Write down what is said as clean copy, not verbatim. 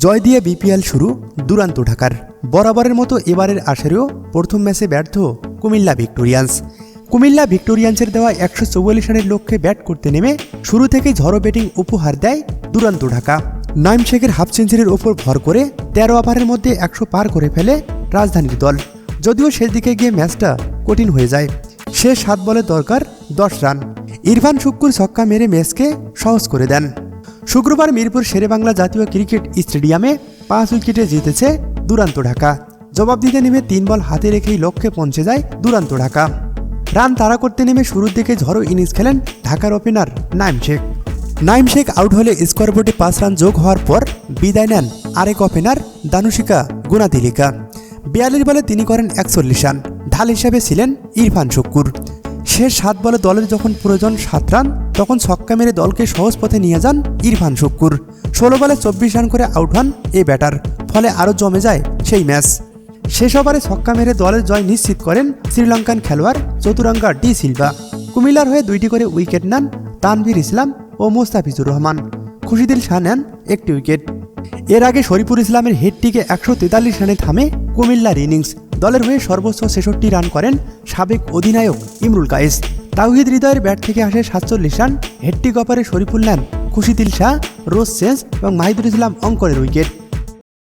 জয় দিয়ে বিপিএল শুরু দুরান্ত ঢাকার। বরাবরের মতো এবারের আসরেও প্রথম ম্যাচে ব্যর্থ কুমিল্লা ভিক্টোরিয়ান্স। কুমিল্লা ভিক্টোরিয়ান্সের দেওয়া 144 রানের লক্ষ্যে ব্যাট করতে নেমে শুরু থেকেই ঝড়ো ব্যাটিং উপহার দেয় দুরান্ত ঢাকা। নাইম শেখের হাফ সেঞ্চুরির ওপর ভর করে 13 ওভারের মধ্যে 100 পার করে ফেলে রাজধানীর দল। যদিও শেষ দিকে গিয়ে ম্যাচটা কঠিন হয়ে যায়। শেষ 7 বলে দরকার 10 রান। ইরফান শুক্কুর ছক্কা মেরে ম্যাচকে সহজ করে দেন। শুক্রবার মিরপুর শেরেবাংলা জাতীয় ক্রিকেট স্টেডিয়ামে 5 উইকেটে জিতেছে দুরান্ত ঢাকা। জবাব দিতে নেমে 3 বল হাতে রেখেই লক্ষ্যে পৌঁছে যায় দুরান্ত ঢাকা। রান তাড়া করতে নেমে শুরুর দিকে ঝড়ো ইনিংস খেলেন ঢাকার ওপেনার নাইম শেখ আউট হলে স্কোরবোর্ডে 5 রান যোগ হওয়ার পর বিদায় নেন আরেক ওপেনার দানুশিকা গুনাতিলিকা। 42 বলে তিনি করেন 41 রান। ঢাল হিসেবে ছিলেন ইরফান শুক্কুর। শেষ 7 বলে দলের যখন প্রয়োজন 7 রান, তখন ছক্কা মেরে দলকে সহজ পথে নিয়ে যান ইরফান শুক্কুর। 16 বলে 24 রান করে আউট হন এই ব্যাটার। ফলে আরও জমে যায় সেই ম্যাচ। শেষ ওভারে ছক্কা মেরে দলের জয় নিশ্চিত করেন শ্রীলঙ্কান খেলোয়াড় চতুরাঙ্গা ডি সিলভা। কুমিল্লার হয়ে 2টি করে উইকেট নেন তানভীর ইসলাম ও মোস্তাফিজুর রহমান। খুশিদিল শাহ নেন 1টি উইকেট। এর আগে শরীফুল ইসলামের হেডটিকে 143 রানে থামে কুমিল্লার ইনিংস। দলের হয়ে সর্বোচ্চ 66 রান করেন সাবেক অধিনায়ক ইমরুল কায়েস। তাওহিদ হৃদয়ের ব্যাট থেকে আসে 47 রান। হেডটি কপারে শরীফুল নেন খুশিদিল শাহ, রোজ সেন্স এবং মাহিদুল ইসলাম অঙ্কনের উইকেট।